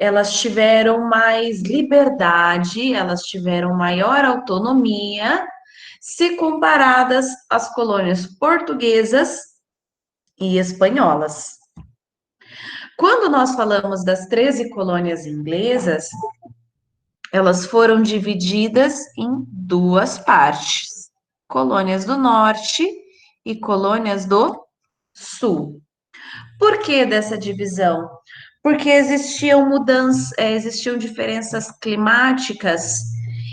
elas tiveram mais liberdade, elas tiveram maior autonomia, se comparadas às colônias portuguesas e espanholas. Quando nós falamos das 13 colônias inglesas, elas foram divididas em duas partes: colônias do norte e colônias do sul. Por que dessa divisão? Porque existiam mudanças, existiam diferenças climáticas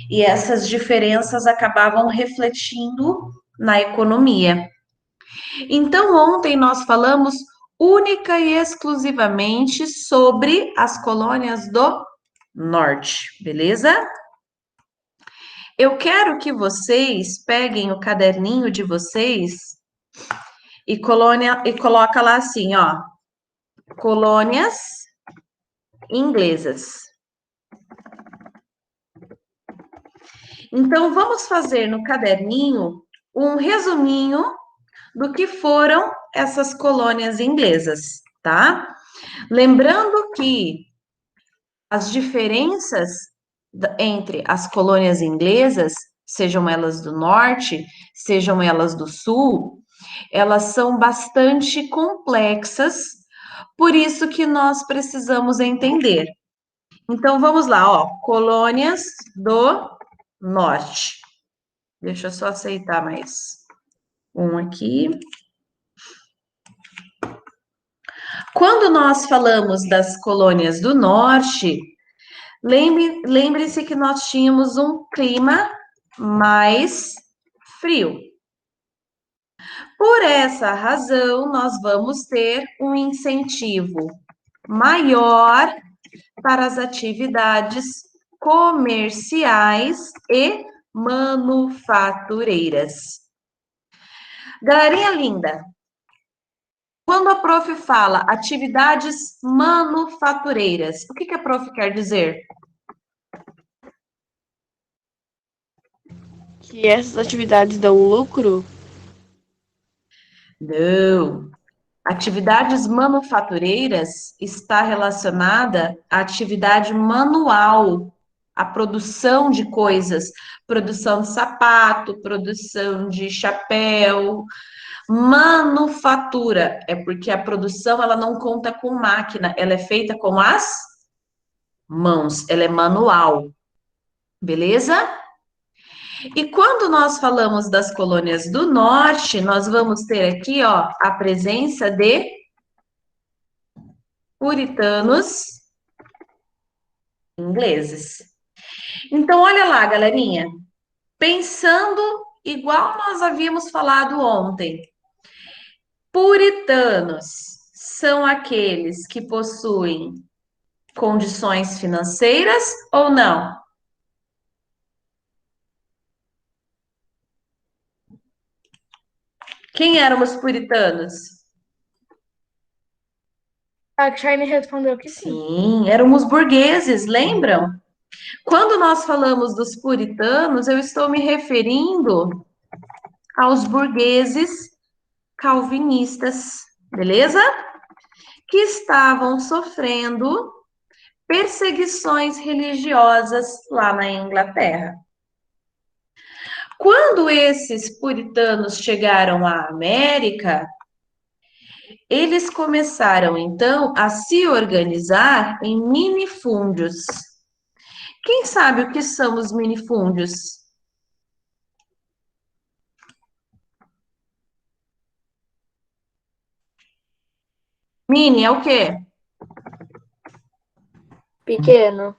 e essas diferenças acabavam refletindo na economia. Então, ontem nós falamos única e exclusivamente sobre as colônias do norte, beleza? Eu quero que vocês peguem o caderninho de vocês e coloca lá assim, ó, colônias inglesas. Então, vamos fazer no caderninho um resuminho do que foram essas colônias inglesas, tá? Lembrando que as diferenças entre as colônias inglesas, sejam elas do norte, sejam elas do sul, elas são bastante complexas, por isso que nós precisamos entender. Então, vamos lá, ó, colônias do norte. Deixa eu só aceitar mais um aqui. Quando nós falamos das colônias do norte, lembre-se que nós tínhamos um clima mais frio. Por essa razão, nós vamos ter um incentivo maior para as atividades comerciais e manufatureiras. Galerinha linda, quando a prof fala atividades manufatureiras, o que a prof quer dizer? Que essas atividades dão lucro? Não. Atividades manufatureiras está relacionada à atividade manual, à produção de coisas, produção de sapato, produção de chapéu. Manufatura é porque a produção ela não conta com máquina, ela é feita com as mãos, ela é manual, beleza? E quando nós falamos das colônias do norte, nós vamos ter aqui, ó, a presença de puritanos ingleses. Então, olha lá, galerinha, pensando igual nós havíamos falado ontem, puritanos são aqueles que possuem condições financeiras ou não? Quem eram os puritanos? A Shine respondeu que sim. Sim, eram os burgueses, lembram? Quando nós falamos dos puritanos, eu estou me referindo aos burgueses calvinistas, beleza? Que estavam sofrendo perseguições religiosas lá na Inglaterra. Quando esses puritanos chegaram à América, eles começaram então a se organizar em minifúndios. Quem sabe o que são os minifúndios? Mini é o quê? Pequeno.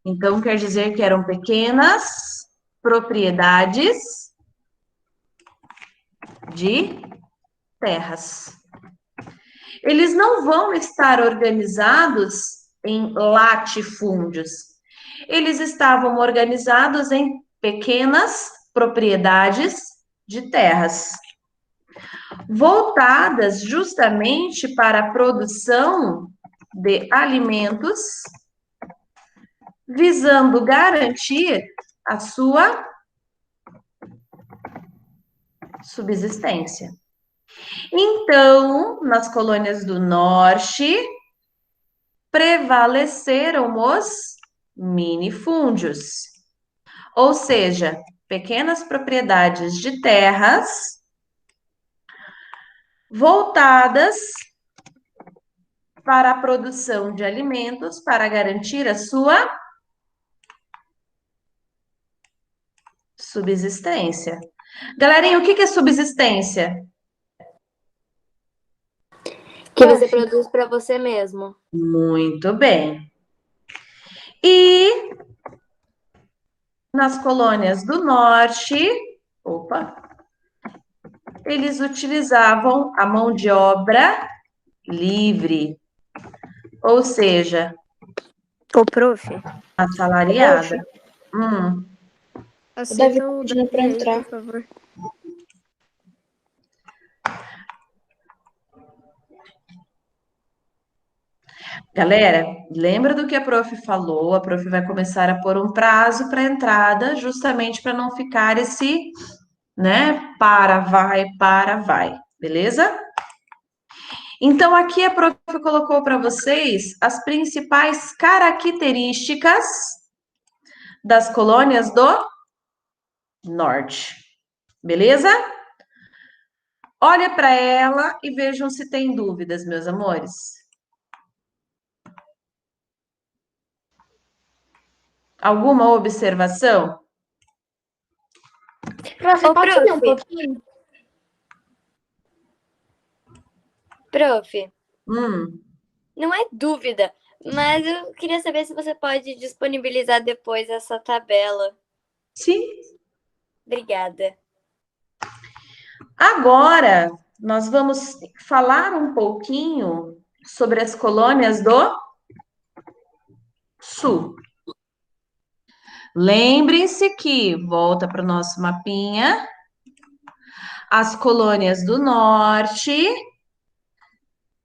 Então quer dizer que eram pequenas propriedades de terras. Eles não vão estar organizados em latifúndios. Eles estavam organizados em pequenas propriedades de terras, voltadas justamente para a produção de alimentos, visando garantir a sua subsistência. Então, nas colônias do norte, prevaleceram os minifúndios, ou seja, pequenas propriedades de terras voltadas para a produção de alimentos para garantir a sua subsistência. Galerinha, o que é subsistência? Que você produz para você mesmo. Muito bem. E nas colônias do norte, eles utilizavam a mão de obra livre, ou seja, Ô, prof, assalariada. aceita o pedindo pra Davi aí, entrar. por favor. Galera, lembra do que a prof falou? A prof vai começar a pôr um prazo para entrada, justamente para não ficar esse, né, para, vai, beleza? Então, aqui a prof colocou para vocês as principais características das colônias do norte, beleza? Olha para ela e vejam se tem dúvidas, meus amores. Alguma observação? Prof, Ô, pode subir um prof. pouquinho? Prof, Hum, não é dúvida, mas eu queria saber se você pode disponibilizar depois essa tabela. sim. Obrigada. Agora, nós vamos falar um pouquinho sobre as colônias do sul. Lembrem-se que, volta para o nosso mapinha, as colônias do norte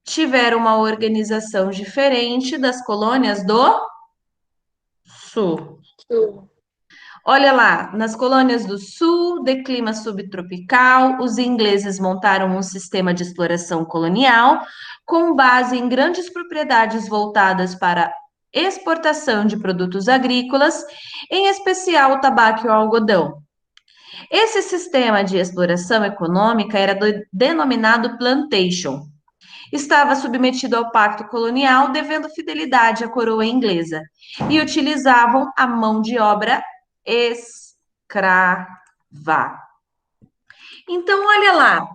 tiveram uma organização diferente das colônias do sul. Olha lá, nas colônias do sul, de clima subtropical, os ingleses montaram um sistema de exploração colonial com base em grandes propriedades voltadas para exportação de produtos agrícolas, em especial o tabaco e o algodão. Esse sistema de exploração econômica era denominado plantation. Estava submetido ao pacto colonial, devendo fidelidade à coroa inglesa, e utilizavam a mão de obra escrava. Então, olha lá,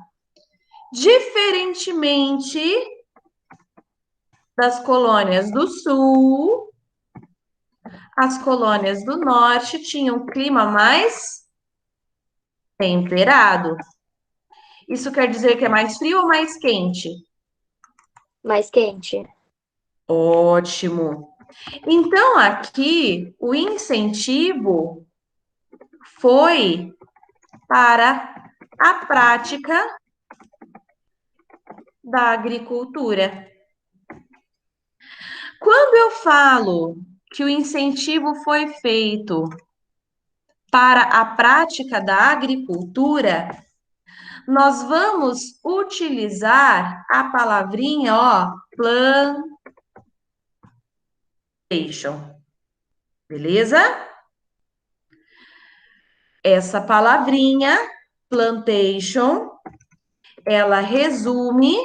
diferentemente das colônias do sul, as colônias do norte tinham um clima mais temperado. Isso quer dizer que é mais frio ou mais quente? Mais quente. Ótimo. Então, aqui, o incentivo foi para a prática da agricultura. Quando eu falo que o incentivo foi feito para a prática da agricultura, nós vamos utilizar a palavrinha, ó, plantation. Beleza? Essa palavrinha, plantation, ela resume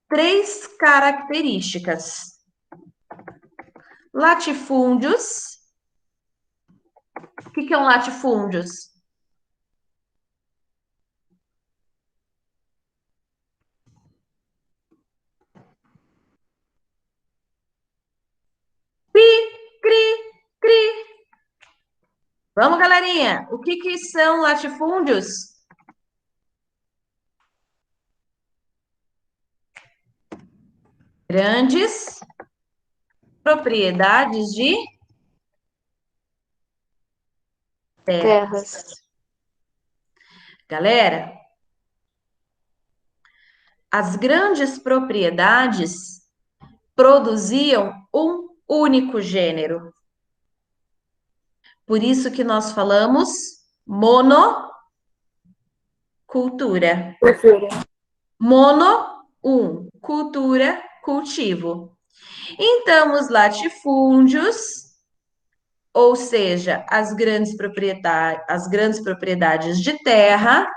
3 características. Latifúndios. O que é um latifúndios? Cri. Vamos, galerinha. O que são latifúndios? Grandes propriedades de terras. Galera, as grandes propriedades produziam um único gênero. Por isso que nós falamos monocultura. Mono, cultura, cultivo. Então, os latifúndios, ou seja, as grandes propriedades de terra,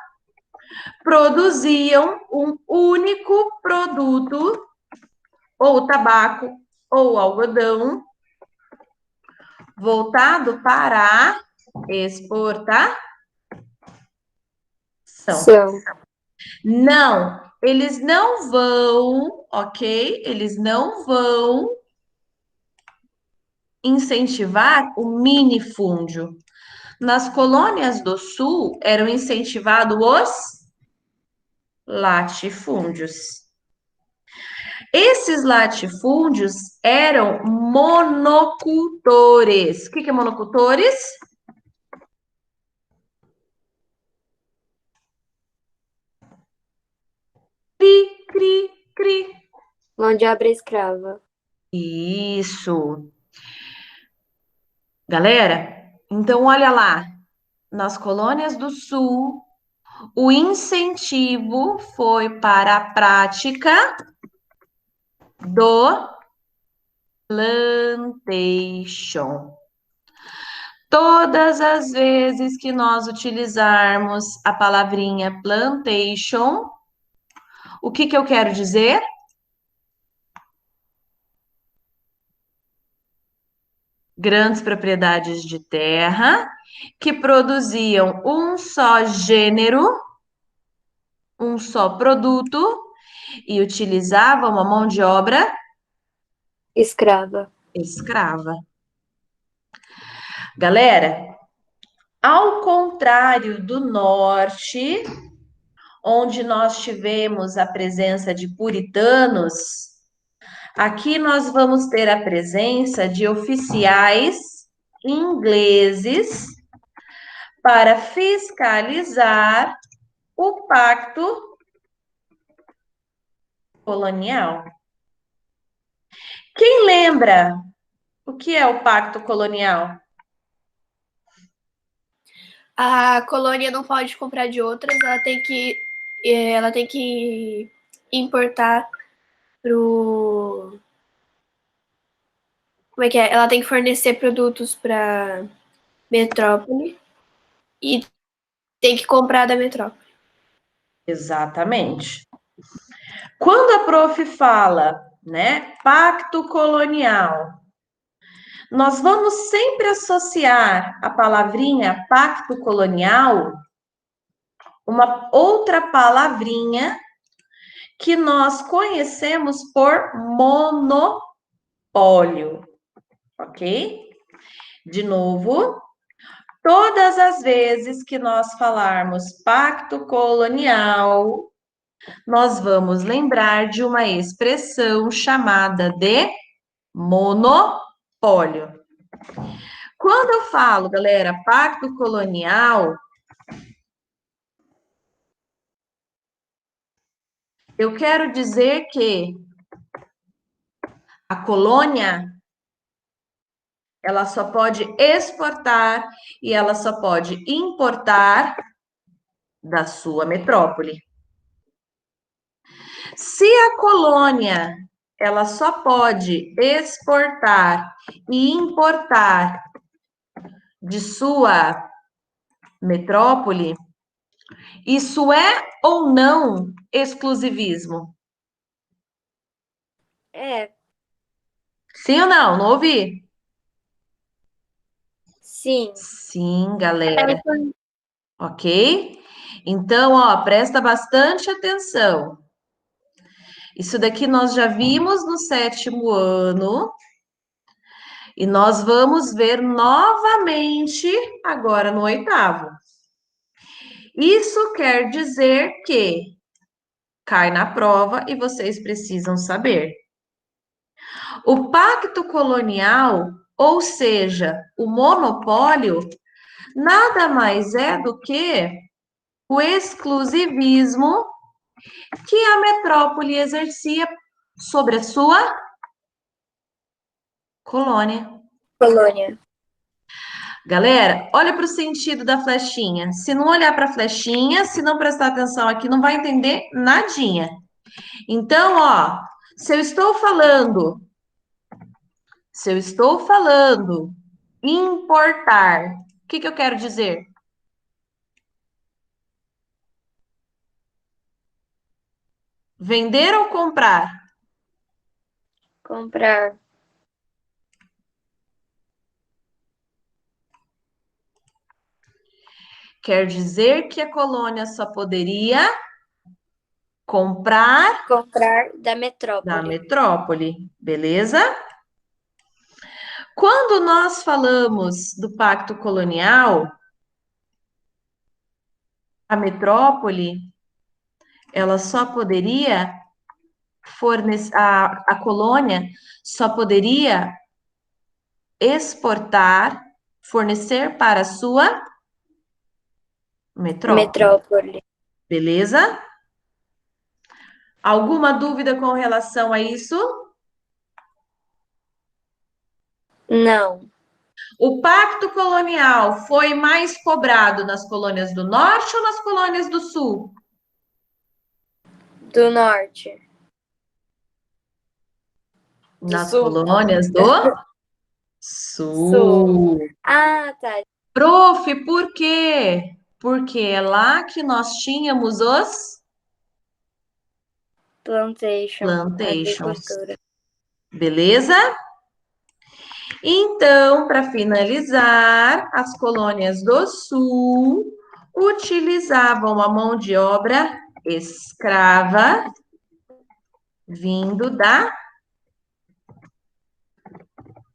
produziam um único produto, ou tabaco, ou algodão, voltado para a exportação. São. Não, eles não vão, ok? Eles não vão incentivar o minifúndio. Nas colônias do Sul, eram incentivados os latifúndios. Esses latifúndios eram monocultores. O que é monocultores? Cri, cri, cri. Mão de obra escrava. Isso. Galera, então olha lá. Nas colônias do Sul, o incentivo foi para a prática do plantation. Todas as vezes que nós utilizarmos a palavrinha plantation, o que eu quero dizer? Grandes propriedades de terra que produziam um só gênero, um só produto e utilizavam uma mão de obra Escrava. escrava. Galera, ao contrário do norte, onde nós tivemos a presença de puritanos, aqui nós vamos ter a presença de oficiais ingleses para fiscalizar o pacto colonial. Quem lembra o que é o pacto colonial? A colônia não pode comprar de outras, ela tem que importar pro. Como é que é? Ela tem que fornecer produtos para metrópole e tem que comprar da metrópole. Exatamente. Quando a prof fala, né, pacto colonial, nós vamos sempre associar a palavrinha pacto colonial uma outra palavrinha que nós conhecemos por monopólio, ok? De novo, todas as vezes que nós falarmos pacto colonial, nós vamos lembrar de uma expressão chamada de monopólio. Quando eu falo, galera, pacto colonial, eu quero dizer que a colônia ela só pode exportar e ela só pode importar da sua metrópole. Se a colônia ela só pode exportar e importar de sua metrópole, isso é ou não exclusivismo? É, Sim ou não? Não ouvi? sim. Sim, galera. Ok? Então, ó, presta bastante atenção. Isso daqui nós já vimos no 7º ano e nós vamos ver novamente agora no 8º. Isso quer dizer que cai na prova e vocês precisam saber. O pacto colonial, ou seja, o monopólio, nada mais é do que o exclusivismo que a metrópole exercia sobre a sua colônia. Colônia. Galera, olha para o sentido da flechinha. Se não olhar para a flechinha, se não prestar atenção aqui, não vai entender nadinha. Então, ó, se eu estou falando Se eu estou falando importar, o que eu quero dizer? Vender ou comprar? Comprar. Quer dizer que a colônia só poderia comprar Comprar da da metrópole. metrópole, beleza? Quando nós falamos do pacto colonial, a metrópole, ela só poderia fornecer, a colônia só poderia exportar, fornecer para a sua metrópole, Metrópole. beleza? Alguma dúvida com relação a isso? Não. O pacto colonial foi mais cobrado nas colônias do norte ou nas colônias do sul? Do norte. Nas sul. colônias do Sul. sul. Ah, tá. Prof, por quê? Porque é lá que nós tínhamos os Plantation. plantations, Agricultura. beleza? Então, para finalizar, as colônias do sul utilizavam a mão de obra escrava vindo da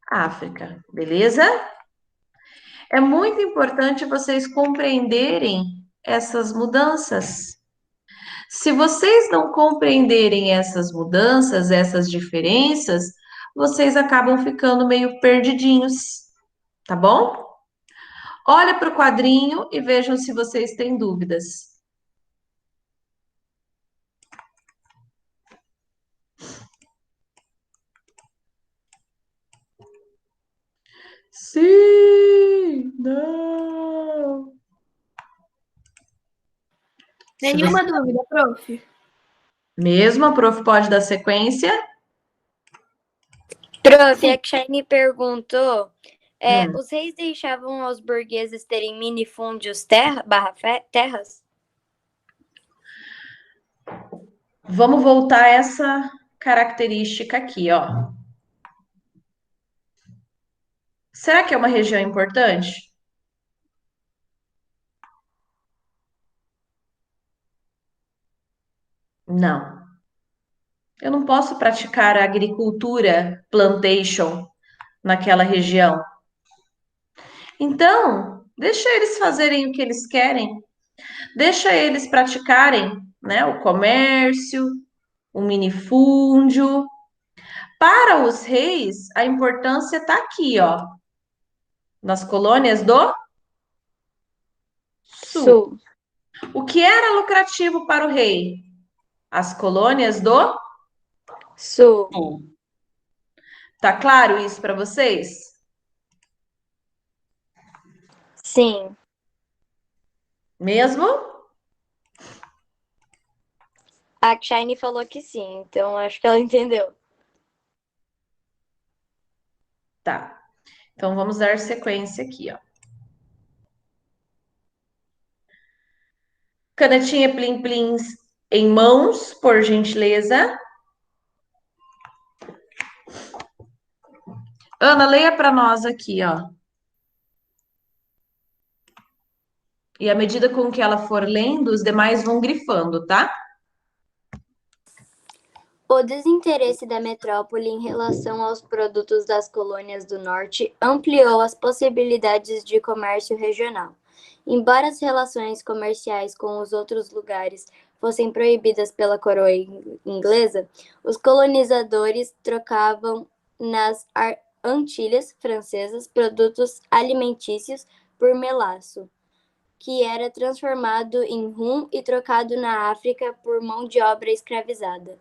África, beleza? É muito importante vocês compreenderem essas mudanças. Se vocês não compreenderem essas mudanças, essas diferenças, vocês acabam ficando meio perdidinhos, tá bom? Olha para o quadrinho e vejam se vocês têm dúvidas. Sim, não. Se Nenhuma você... dúvida, prof. Mesmo a prof pode dar sequência? Prof, a Shine perguntou: Hum. os reis deixavam aos burgueses terem minifúndios terras? Vamos voltar a essa característica aqui, ó. Será que é uma região importante? Não. Eu não posso praticar a agricultura plantation naquela região. Então, deixa eles fazerem o que eles querem. Deixa eles praticarem, né, o comércio, o minifúndio. Para os reis, a importância está aqui, ó, nas colônias do sul. Sul. O que era lucrativo para o rei? As colônias do Sul. sul. Tá claro isso para vocês? Sim. Mesmo? A Shine falou que sim, então acho que ela entendeu. Tá. Então vamos dar sequência aqui, ó. Canetinha Plim Plins em mãos, por gentileza. Ana, leia para nós aqui, ó. E à medida com que ela for lendo, os demais vão grifando, tá? O desinteresse da metrópole em relação aos produtos das colônias do norte ampliou as possibilidades de comércio regional. Embora as relações comerciais com os outros lugares fossem proibidas pela coroa inglesa, os colonizadores trocavam nas Antilhas francesas produtos alimentícios por melaço, que era transformado em rum e trocado na África por mão de obra escravizada.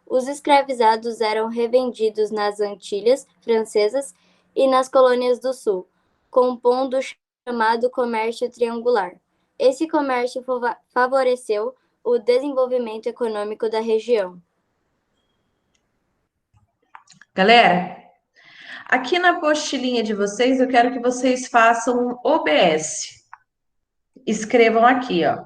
Os escravizados eram revendidos nas Antilhas francesas e nas colônias do sul, compondo o chamado comércio triangular. Esse comércio favoreceu o desenvolvimento econômico da região. Galera, Aqui na apostilinha de vocês, eu quero que vocês façam um OBS. Escrevam aqui, ó.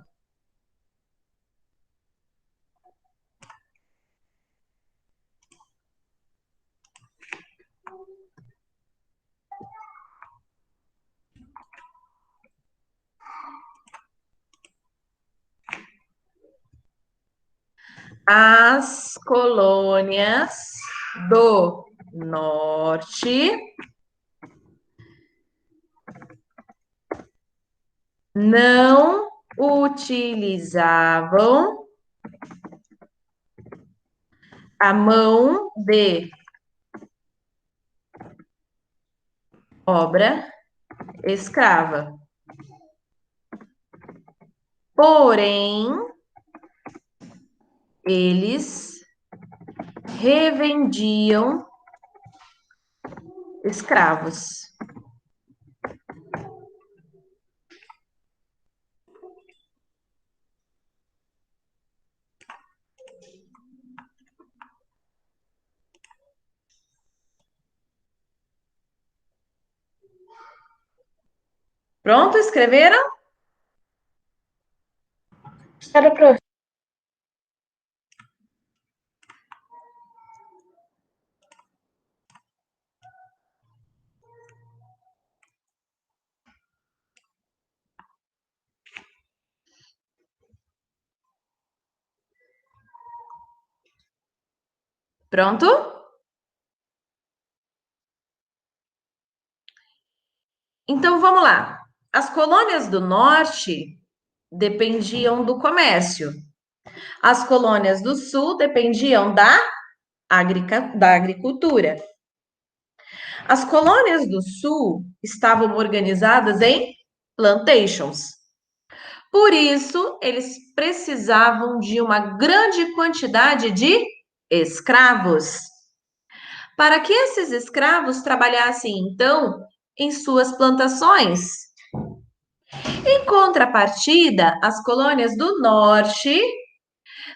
As colônias do norte não utilizavam a mão de obra escrava. Porém, eles revendiam escravos. Pronto? Escreveram? Claro, prof. Pronto? Então vamos lá. As colônias do norte dependiam do comércio. As colônias do sul dependiam da agricultura. As colônias do sul estavam organizadas em plantations. Por isso, eles precisavam de uma grande quantidade de escravos. Para que esses escravos trabalhassem, então, em suas plantações. Em contrapartida, as colônias do norte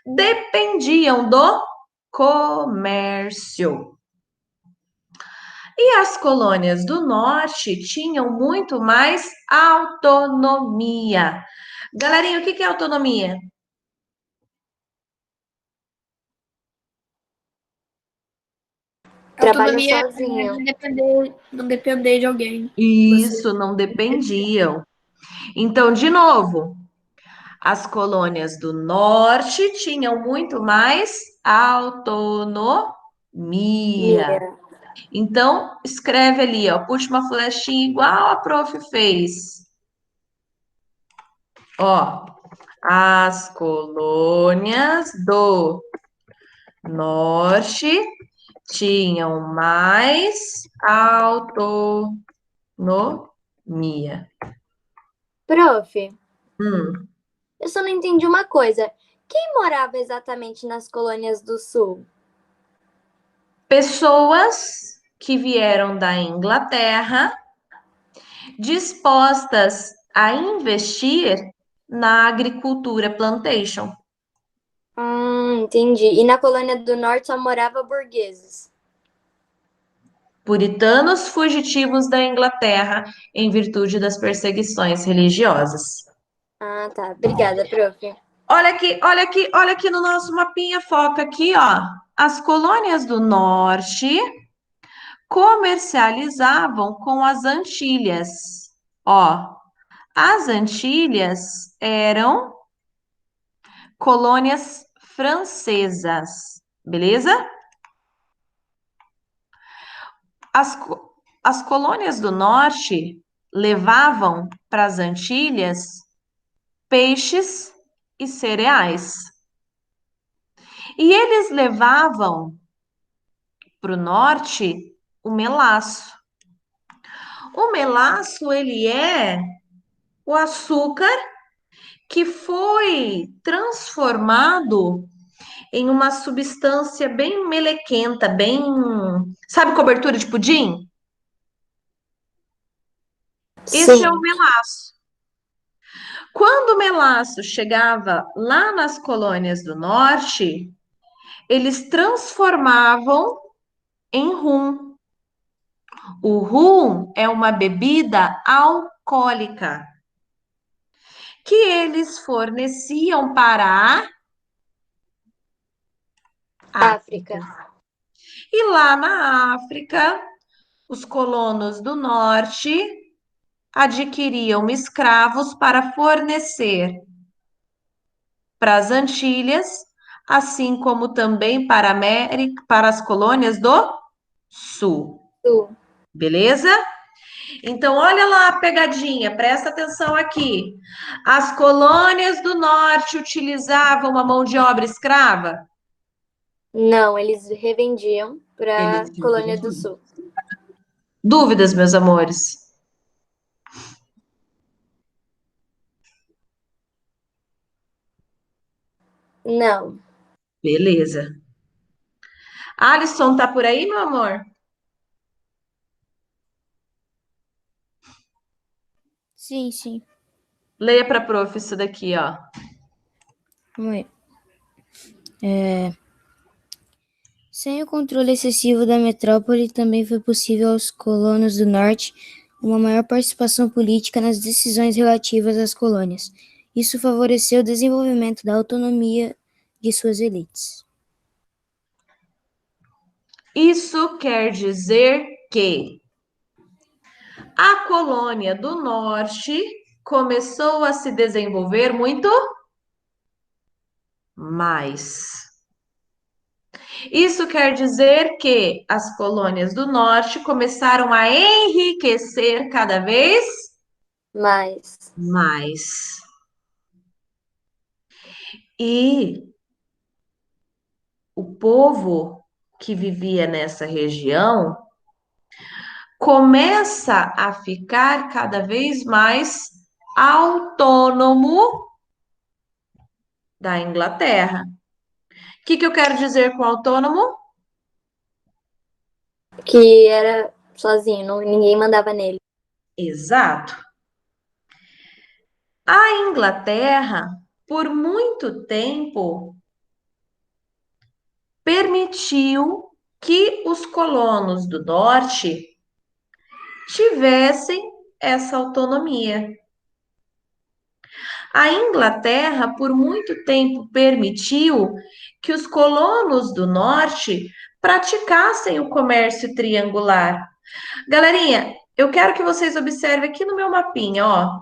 dependiam do comércio. E as colônias do norte tinham muito mais autonomia. Galerinha, o que é autonomia? Trabalha Autonomia sozinho. não depender de alguém. Isso, não dependiam. Então, de novo, as colônias do norte tinham muito mais autonomia. Mia. Então, escreve ali, ó, puxa uma flechinha igual a prof fez. Ó, as colônias do norte tinham mais autonomia. Prof, Hum. eu só não entendi uma coisa. Quem morava exatamente nas colônias do sul? Pessoas que vieram da Inglaterra dispostas a investir na agricultura plantation. Entendi. E na colônia do norte só morava burgueses. Puritanos fugitivos da Inglaterra em virtude das perseguições religiosas. Ah, tá. Obrigada, prof. Olha aqui, olha aqui, olha aqui no nosso mapinha, foca aqui, ó. As colônias do norte comercializavam com as Antilhas. Ó, as Antilhas eram colônias francesas, beleza? As colônias do norte levavam para as Antilhas peixes e cereais. E eles levavam para o norte o melaço. O melaço, ele é o açúcar que foi transformado em uma substância bem melequenta, bem... Sabe cobertura de pudim? Esse é o Sim. melaço. Quando o melaço chegava lá nas colônias do norte, eles transformavam em rum. O rum é uma bebida alcoólica que eles forneciam para a África. E lá na África, os colonos do norte adquiriam escravos para fornecer para as Antilhas, assim como também para a América, para as colônias do sul. Sul. Beleza? Então, olha lá a pegadinha, presta atenção aqui. As colônias do norte utilizavam a mão de obra escrava? Não, eles revendiam para Eles a tinham que colônia do vender. sul. Dúvidas, meus amores? Não. Beleza. Alisson, tá por aí, meu amor? Sim, sim. Leia para a prof isso daqui, ó. Vamos aí. Sem o controle excessivo da metrópole, também foi possível aos colonos do norte uma maior participação política nas decisões relativas às colônias. Isso favoreceu o desenvolvimento da autonomia de suas elites. Isso quer dizer que a colônia do norte começou a se desenvolver muito mais. Isso quer dizer que as colônias do norte começaram a enriquecer cada vez Mas mais. E o povo que vivia nessa região começa a ficar cada vez mais autônomo da Inglaterra. O que eu quero dizer com autônomo? que era sozinho, ninguém mandava nele. Exato. A Inglaterra, por muito tempo, permitiu que os colonos do norte tivessem essa autonomia. A Inglaterra, por muito tempo, permitiu que os colonos do norte praticassem o comércio triangular. Galerinha, eu quero que vocês observem aqui no meu mapinha, ó.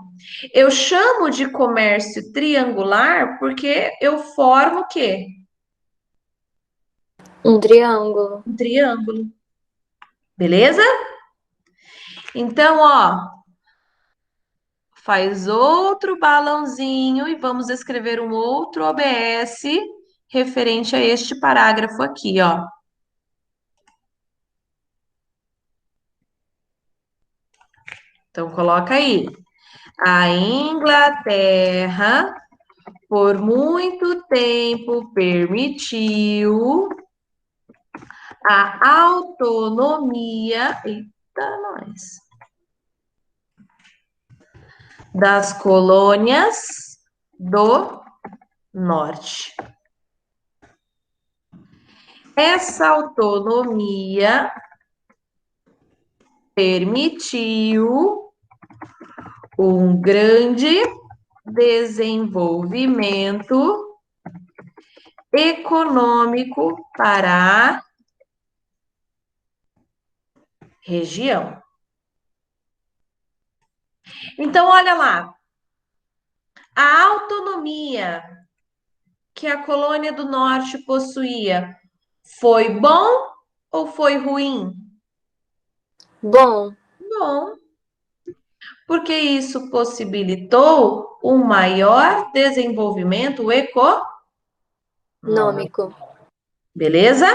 Eu chamo de comércio triangular porque eu formo o quê? Um triângulo. Um triângulo. Beleza? Então, ó, faz outro balãozinho e vamos escrever um outro OBS referente a este parágrafo aqui, ó. Então, coloca aí. A Inglaterra, por muito tempo, permitiu a autonomia, eita, nós, das colônias do norte. Essa autonomia permitiu um grande desenvolvimento econômico para a região. Então, olha lá, a autonomia que a colônia do norte possuía foi bom ou foi ruim? Bom, Bom, porque isso possibilitou um maior desenvolvimento econômico. nômico. Beleza?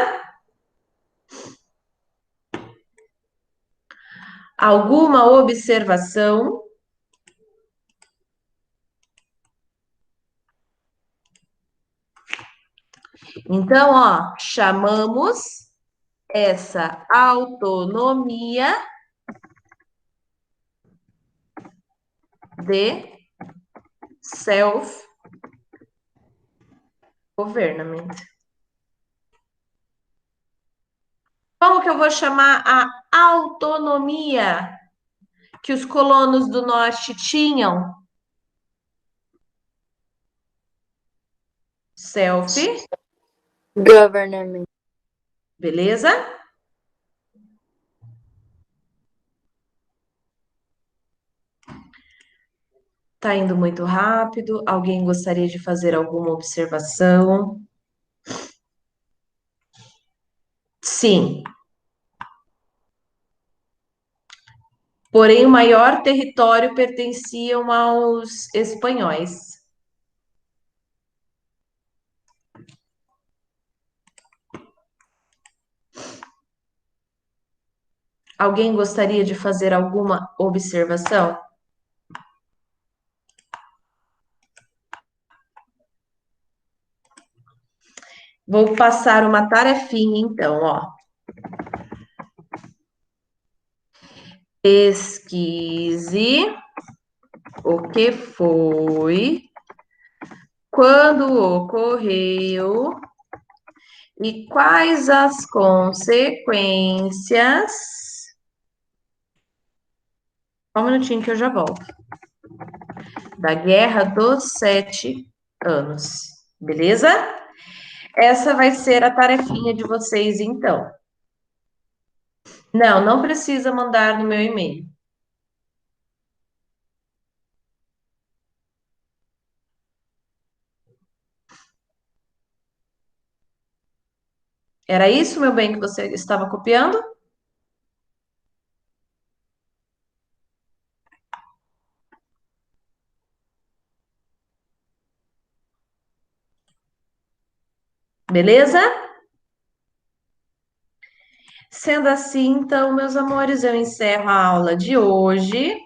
Alguma observação? Então, ó, chamamos essa autonomia de self-government. Como que eu vou chamar a autonomia que os colonos do norte tinham? Self, Government. beleza? Tá indo muito rápido. Alguém gostaria de fazer alguma observação? Sim. Porém, o maior território pertenciam aos espanhóis. Alguém gostaria de fazer alguma observação? Vou passar uma tarefinha, então, ó. Pesquise o que foi, quando ocorreu e quais as consequências. Só um minutinho que eu já volto. Da Guerra dos 7 Anos. Beleza? Essa vai ser a tarefinha de vocês, então. Não, não precisa mandar no meu e-mail. Era isso, meu bem, que você estava copiando? Beleza? Sendo assim, então, meus amores, eu encerro a aula de hoje.